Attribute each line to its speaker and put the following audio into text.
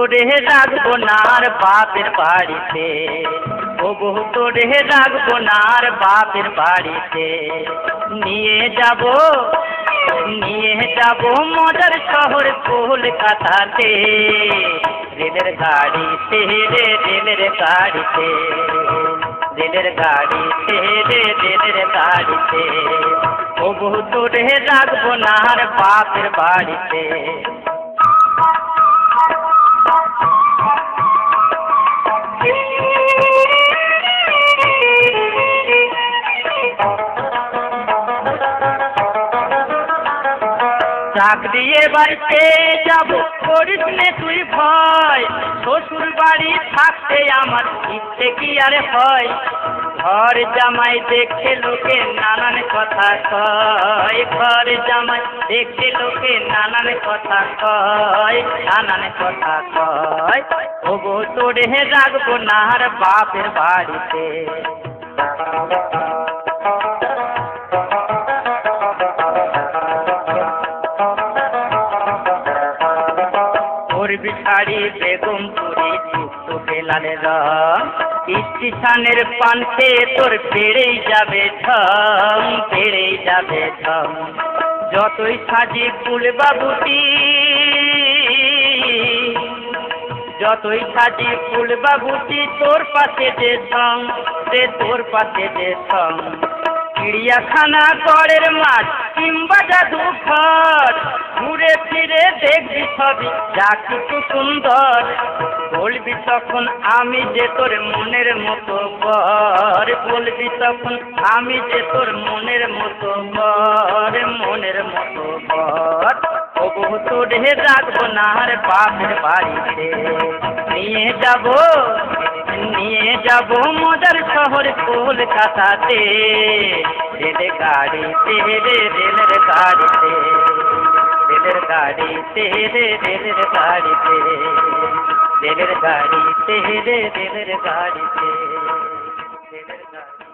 Speaker 1: তোরে রাখবো না আর বাপের বাড়িতে, ও বউ তোরে রাখবো না আর বাপের বাড়িতে। নিয়ে যাব মজার শহর কলকাতাতে, রেলের গাড়িতে রে রেলের গাড়িতে, রেলের গাড়িতে রে রেলের গাড়িতে। ও বউ তোরে রাখবো না আর বাপের বাড়িতে। চাকরি বাড়িতে যাব করিস নে তুই ভয়, শ্বশুর বাড়ি থাকতে আমার ইচ্ছে কি আর হয়। ঘর জামাই দেখে লোকে নানান কথা কয়, ঘর জামাই দেখে লোকে নানান কথা কয়, নানান কথা কয়। ও গো তোরে রাখবো না আর বাপের বাড়িতে। শাড়ি বেগমপুরি চুক্ত বেলাল রং, স্টেশনের পান্তে তোর বেড়েই যাবে ঢং, বেড়েই যাবে ঢং। যতই সাজি ফুল বাবুটি, যতই সাজি ফুল বাবুটি, তোর পাশে যে সং রে, তোর পাশে যে সং। চিড়িয়াখানা গড়ের মাঠ কিংবা জাদুঘর, ঘুরে ফিরে দেখবি সবই যা কিছু সুন্দর। বলবি তখন আমি যে তোর মনের মতো বর, বলবি তখন আমি যে তোর মনের মতো বর, মনের মতো বর। ও বউ তোরে রাখবো না আর বাপের বাড়িতে। নিয়ে যাব মজার শহর কলকাতাতে, রেলের গাড়িতে রে রেলের গাড়িতে, রেলের গাড়িতে রে রেলের গাড়িতে, রেলের গাড়িতে রে রেলের গাড়িতে।